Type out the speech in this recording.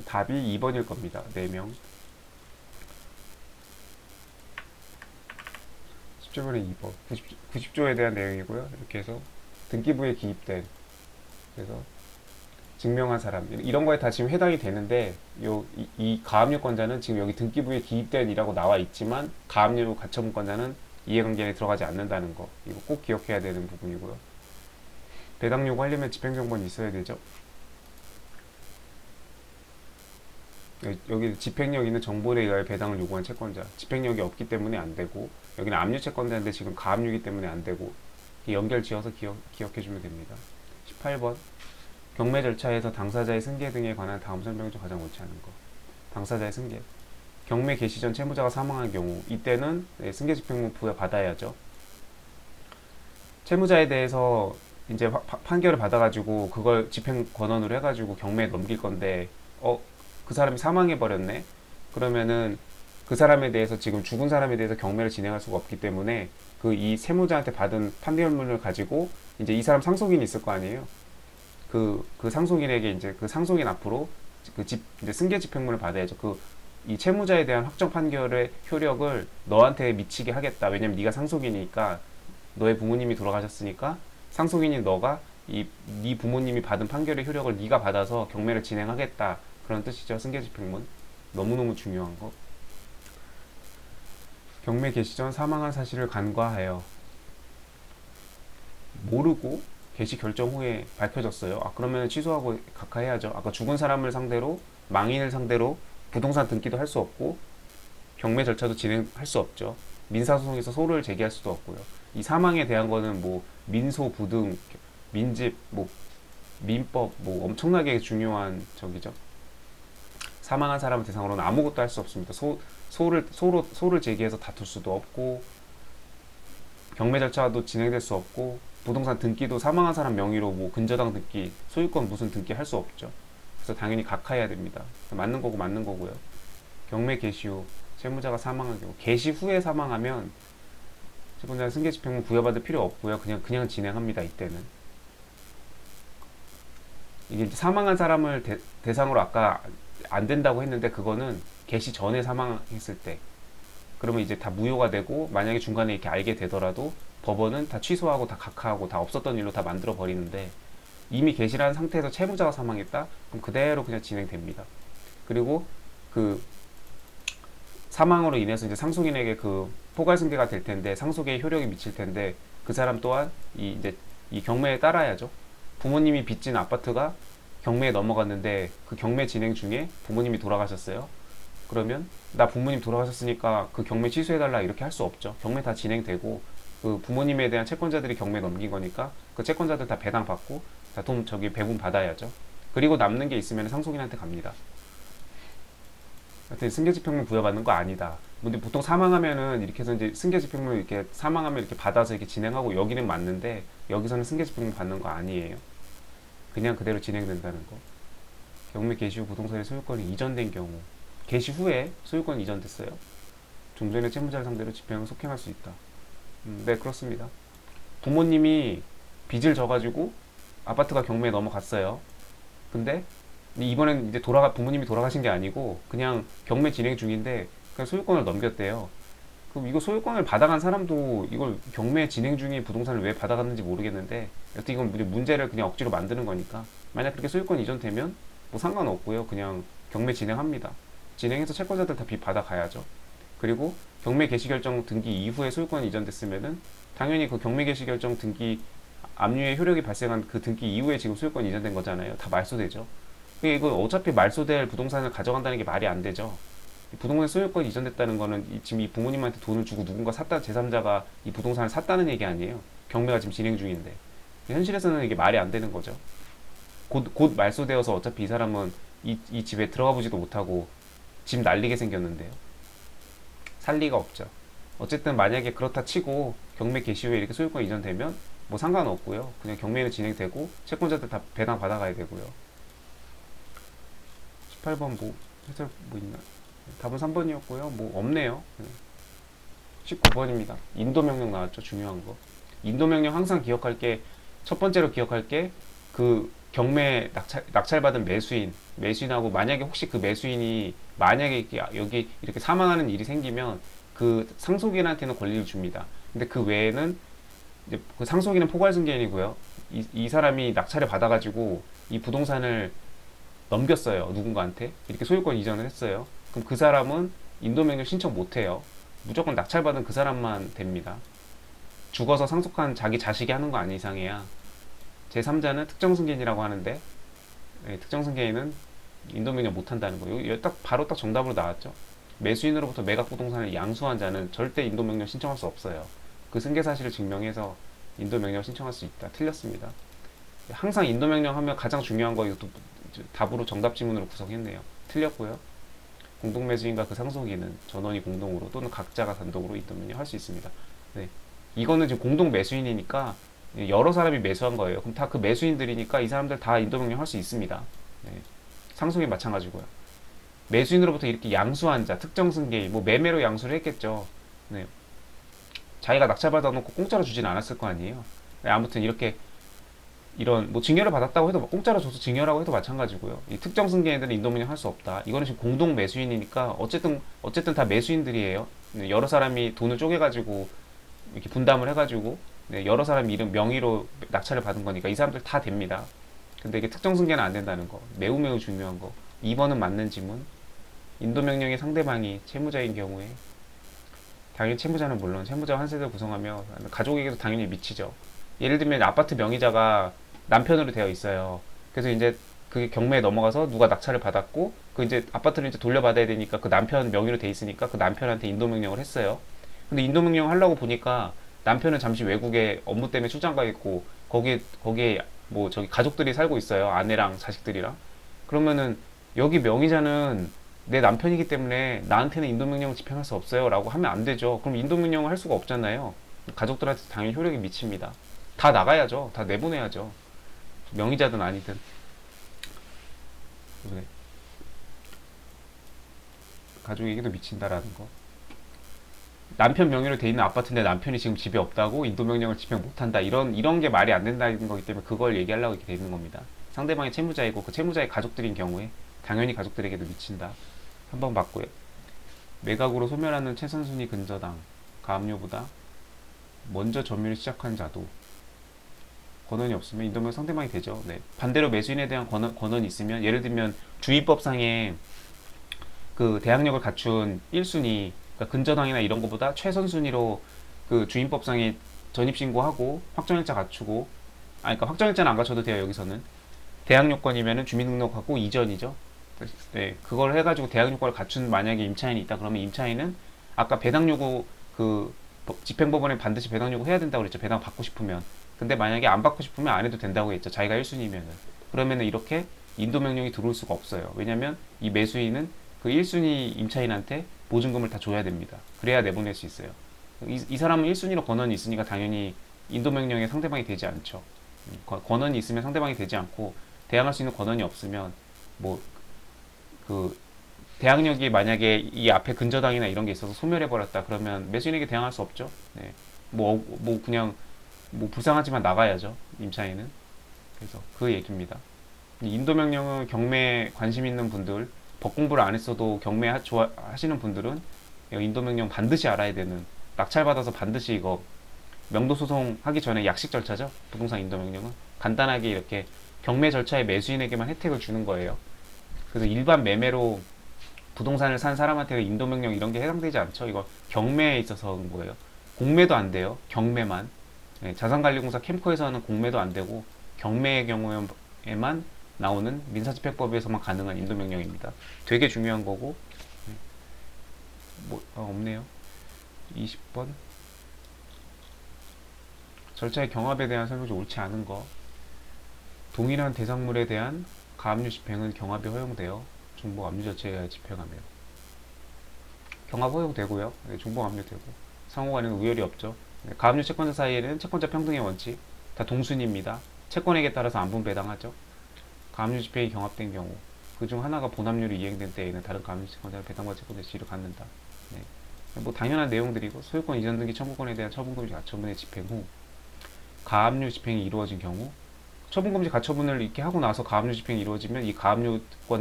답이 2번일 겁니다. 4명. 10조번에 2번. 90조에 대한 내용이고요. 이렇게 해서 등기부에 기입된, 그래서 증명한 사람, 이런 거에 다 지금 해당이 되는데, 이 가압류권자는 지금 여기 등기부에 기입된이라고 나와 있지만 가압류 가처분권자는 이해관계 안에 들어가지 않는다는 거, 이거 꼭 기억해야 되는 부분이고요. 배당 요구하려면 집행정보는 있어야 되죠. 여기 집행력 있는 정보에 의하여 배당을 요구한 채권자, 집행력이 없기 때문에 안 되고, 여기는 압류 채권자인데 지금 가압류이기 때문에 안 되고, 연결 지어서 기억해주면 됩니다. 18번 경매 절차에서 당사자의 승계 등에 관한 다음 설명 중 가장 옳지 않은 것. 당사자의 승계. 경매 개시 전 채무자가 사망한 경우, 이때는 승계 집행문 부여받아야죠. 채무자에 대해서 이제 판결을 받아가지고 그걸 집행 권한으로 해가지고 경매에 넘길 건데, 그 사람이 사망해 버렸네. 그러면은 그 사람에 대해서, 지금 죽은 사람에 대해서 경매를 진행할 수가 없기 때문에 그 이 세무자한테 받은 판결문을 가지고 이제 이 사람 상속인이 있을 거 아니에요. 그 상속인에게 이제 그 상속인 앞으로 이제 승계 집행문을 받아야죠. 이 채무자에 대한 확정 판결의 효력을 너한테 미치게 하겠다. 왜냐면 네가 상속인이니까, 너의 부모님이 돌아가셨으니까 상속인인 너가 네 부모님이 받은 판결의 효력을 네가 받아서 경매를 진행하겠다. 그런 뜻이죠. 승계 집행문. 너무너무 중요한 거. 경매 개시 전 사망한 사실을 간과하여 모르고 개시 결정 후에 밝혀졌어요. 그러면 취소하고 각하해야죠. 아까 죽은 사람을 상대로, 망인을 상대로 부동산 등기도 할 수 없고 경매 절차도 진행할 수 없죠. 민사소송에서 소를 제기할 수도 없고요. 이 사망에 대한 거는 뭐 민소, 부등, 민집, 뭐 민법, 뭐 엄청나게 중요한 적이죠. 사망한 사람을 대상으로는 아무것도 할 수 없습니다. 소를 제기해서 다툴 수도 없고, 경매 절차도 진행될 수 없고, 부동산 등기도 사망한 사람 명의로 뭐 근저당 등기, 소유권 무슨 등기 할 수 없죠. 그래서 당연히 각하해야 됩니다. 맞는 거고 맞는 거고요. 경매 개시 후 채무자가 사망한 경우, 개시 후에 사망하면 채권자는 승계 집행문 부여받을 필요 없고요. 그냥 진행합니다. 이때는 이게 사망한 사람을 대상으로 아까 안 된다고 했는데, 그거는 개시 전에 사망했을 때, 그러면 이제 다 무효가 되고, 만약에 중간에 이렇게 알게 되더라도 법원은 다 취소하고 다 각하하고 다 없었던 일로 다 만들어 버리는데, 이미 개시한 상태에서 채무자가 사망했다? 그럼 그대로 그냥 진행됩니다. 그리고 그 사망으로 인해서 이제 상속인에게 그 포괄승계가 될 텐데, 상속에 효력이 미칠 텐데, 그 사람 또한 이제 이 경매에 따라야죠. 부모님이 빚진 아파트가 경매에 넘어갔는데 그 경매 진행 중에 부모님이 돌아가셨어요. 그러면 나 부모님 돌아가셨으니까 그 경매 취소해달라 이렇게 할 수 없죠. 경매 다 진행되고 그 부모님에 대한 채권자들이 경매 넘긴 거니까 그 채권자들 다 배당 받고 다 돈 배분 받아야죠. 그리고 남는 게 있으면 상속인한테 갑니다. 하여튼 승계집행문 부여받는 거 아니다. 근데 보통 사망하면은 이렇게 해서 이제 승계집행문 이렇게 사망하면 이렇게 받아서 이렇게 진행하고, 여기는 맞는데 여기서는 승계집행문 받는 거 아니에요. 그냥 그대로 진행된다는 거. 경매 개시 후 부동산의 소유권이 이전된 경우, 개시 후에 소유권이 이전됐어요. 종전의 채무자를 상대로 집행을 속행할 수 있다. 네, 그렇습니다. 부모님이 빚을 져가지고 아파트가 경매에 넘어갔어요. 근데 이번엔 이제 부모님이 돌아가신 게 아니고 그냥 경매 진행 중인데 그냥 소유권을 넘겼대요. 그럼 이거 소유권을 받아간 사람도 이걸 경매 진행 중인 부동산을 왜 받아갔는지 모르겠는데, 여튼 이건 문제를 그냥 억지로 만드는 거니까, 만약 그렇게 소유권 이전되면 뭐 상관없고요. 그냥 경매 진행합니다. 진행해서 채권자들 다 빚 받아가야죠. 그리고 경매 개시결정 등기 이후에 소유권이 이전됐으면은 당연히 그 경매 개시결정 등기 압류의 효력이 발생한 그 등기 이후에 지금 소유권이 이전된 거잖아요. 다 말소되죠. 이거 어차피 말소될 부동산을 가져간다는 게 말이 안 되죠. 부동산 소유권이 이전됐다는 거는 지금 이 부모님한테 돈을 주고 누군가 샀다, 제3자가 이 부동산을 샀다는 얘기 아니에요. 경매가 지금 진행 중인데. 현실에서는 이게 말이 안 되는 거죠. 곧 말소되어서 어차피 이 사람은 이 집에 들어가 보지도 못하고 집 날리게 생겼는데요. 살 리가 없죠. 어쨌든 만약에 그렇다 치고 경매 개시 후에 이렇게 소유권 이전되면 뭐 상관없고요. 그냥 경매는 진행되고 채권자들 다 배당 받아가야 되고요. 18번 뭐 해설 뭐 있나? 답은 3번이었고요. 뭐 없네요. 19번입니다. 인도명령 나왔죠. 중요한 거. 인도명령 항상 기억할 게, 첫 번째로 기억할 게 그 경매 낙찰받은 매수인하고 만약에 혹시 그 매수인이 만약에 여기 이렇게 사망하는 일이 생기면 그 상속인한테는 권리를 줍니다. 근데 그 외에는 이제 그 상속인은 포괄승계인이고요. 이 사람이 낙찰을 받아가지고 이 부동산을 넘겼어요. 누군가한테 이렇게 소유권 이전을 했어요. 그럼 그 사람은 인도명령 신청 못해요. 무조건 낙찰받은 그 사람만 됩니다. 죽어서 상속한 자기 자식이 하는 거 아닌 이상이야. 제3자는 특정승계인이라고 하는데, 특정승계인은 인도명령 못한다는 거예요. 여기 바로 딱 정답으로 나왔죠. 매수인으로부터 매각 부동산을 양수한 자는 절대 인도명령 신청할 수 없어요. 그 승계 사실을 증명해서 인도명령 신청할 수 있다. 틀렸습니다. 항상 인도명령 하면 가장 중요한 거 이것도 답으로 정답 지문으로 구성했네요. 틀렸고요. 공동매수인과 그 상속인은 전원이 공동으로 또는 각자가 단독으로 인도명령 할 수 있습니다. 네. 이거는 지금 공동매수인이니까 여러 사람이 매수한 거예요. 그럼 다 그 매수인들이니까 이 사람들 다 인도명령 할 수 있습니다. 네. 상속인 마찬가지고요. 매수인으로부터 이렇게 양수한 자, 특정 승계인, 뭐 매매로 양수를 했겠죠. 네. 자기가 낙찰받아 놓고 공짜로 주진 않았을 거 아니에요. 네, 아무튼 이렇게 이런 뭐 증여를 받았다고 해도 공짜로 줘서 증여라고 해도 마찬가지고요. 이 특정 승계인들은 인도명령 할 수 없다. 이거는 지금 공동 매수인이니까 어쨌든 다 매수인들이에요. 네, 여러 사람이 돈을 쪼개가지고 이렇게 분담을 해가지고 네, 여러 사람 이름 명의로 낙찰을 받은 거니까 이 사람들 다 됩니다. 근데 이게 특정 승계는 안 된다는 거 매우 매우 중요한 거. 2번은 맞는 지문. 인도명령의 상대방이 채무자인 경우에 당연히 채무자는 물론 채무자 환세를 구성하며 가족에게도 당연히 미치죠. 예를 들면 아파트 명의자가 남편으로 되어 있어요. 그래서 이제 그게 경매에 넘어가서 누가 낙찰을 받았고 그 이제 아파트를 이제 돌려받아야 되니까 그 남편 명의로 돼 있으니까 그 남편한테 인도명령을 했어요. 근데 인도명령 하려고 보니까 남편은 잠시 외국에 업무 때문에 출장 가 있고 거기에 뭐 저기 가족들이 살고 있어요. 아내랑 자식들이랑. 그러면은 여기 명의자는 내 남편이기 때문에 나한테는 인도명령을 집행할 수 없어요 라고 하면 안 되죠. 그럼 인도명령을 할 수가 없잖아요. 가족들한테 당연히 효력이 미칩니다. 다 나가야죠. 다 내보내야죠. 명의자든 아니든. 그래. 가족에게도 미친다라는 거. 남편 명의로 돼 있는 아파트인데 남편이 지금 집에 없다고 인도명령을 집행 못한다. 이런 게 말이 안 된다는 거기 때문에 그걸 얘기하려고 이렇게 돼 있는 겁니다. 상대방이 채무자이고 그 채무자의 가족들인 경우에 당연히 가족들에게도 미친다. 한 번 봤고요. 매각으로 소멸하는 최선순위 근저당 가압류보다 먼저 점유를 시작한 자도 권한이 없으면 인도명 상대방이 되죠. 네. 반대로 매수인에 대한 권한이 있으면 예를 들면 주의법상에 그 대항력을 갖춘 1순위 그러니까 근저당이나 이런 것보다 최선 순위로 그 주인법상에 전입신고하고 확정일자 갖추고 그러니까 확정일자는 안 갖춰도 돼요. 여기서는 대항요건이면은 주민등록하고 이전이죠. 네, 그걸 해가지고 대항요건을 갖춘 만약에 임차인이 있다 그러면 임차인은 아까 배당요구 그 집행법원에 반드시 배당요구 해야 된다고 그랬죠. 배당 받고 싶으면. 근데 만약에 안 받고 싶으면 안 해도 된다고 했죠. 자기가 1순위면은. 그러면은 이렇게 인도명령이 들어올 수가 없어요. 왜냐면 이 매수인은 그 1순위 임차인한테 보증금을 다 줘야 됩니다. 그래야 내보낼 수 있어요. 이 사람은 1순위로 권한이 있으니까 당연히 인도명령의 상대방이 되지 않죠. 권한이 있으면 상대방이 되지 않고 대항할 수 있는 권한이 없으면 뭐 그 대항력이 만약에 이 앞에 근저당이나 이런 게 있어서 소멸해버렸다 그러면 매수인에게 대항할 수 없죠. 네. 뭐 그냥 뭐 불쌍하지만 나가야죠. 임차인은. 그래서 그 얘기입니다. 인도명령은 경매에 관심 있는 분들 법 공부를 안 했어도 경매 하시는 분들은 인도명령 반드시 알아야 되는 낙찰받아서 반드시 이거 명도소송 하기 전에 약식 절차죠. 부동산 인도명령은 간단하게 이렇게 경매 절차에 매수인에게만 혜택을 주는 거예요. 그래서 일반 매매로 부동산을 산 사람한테 인도명령 이런 게 해당되지 않죠. 이거 경매에 있어서 그런 거예요. 공매도 안 돼요. 경매만. 네, 자산관리공사 캠코에서는 공매도 안 되고 경매의 경우에만 나오는 민사집행법에서만 가능한 인도명령입니다. 되게 중요한 거고 없네요. 20번 절차의 경합에 대한 설명이 옳지 않은 거. 동일한 대상물에 대한 가압류 집행은 경합이 허용되어 중복 압류 자체에 집행하며 경합 허용되고요. 네, 중복 압류되고 상호간에는 우열이 없죠. 네, 가압류 채권자 사이에는 채권자 평등의 원칙 다 동순입니다. 채권액에 따라서 안분 배당하죠. 가압류 집행이 경합된 경우 그중 하나가 본압류로 이행된 때에는 다른 가압류 채권자를 배당과 채권자 지위를 갖는다. 네. 뭐 당연한 내용들이고 소유권 이전 등기 청구권에 대한 처분금지 가처분의 집행 후 가압류 집행이 이루어진 경우 처분금지 가처분을 이렇게 하고 나서 가압류 집행이 이루어지면 이 가압류권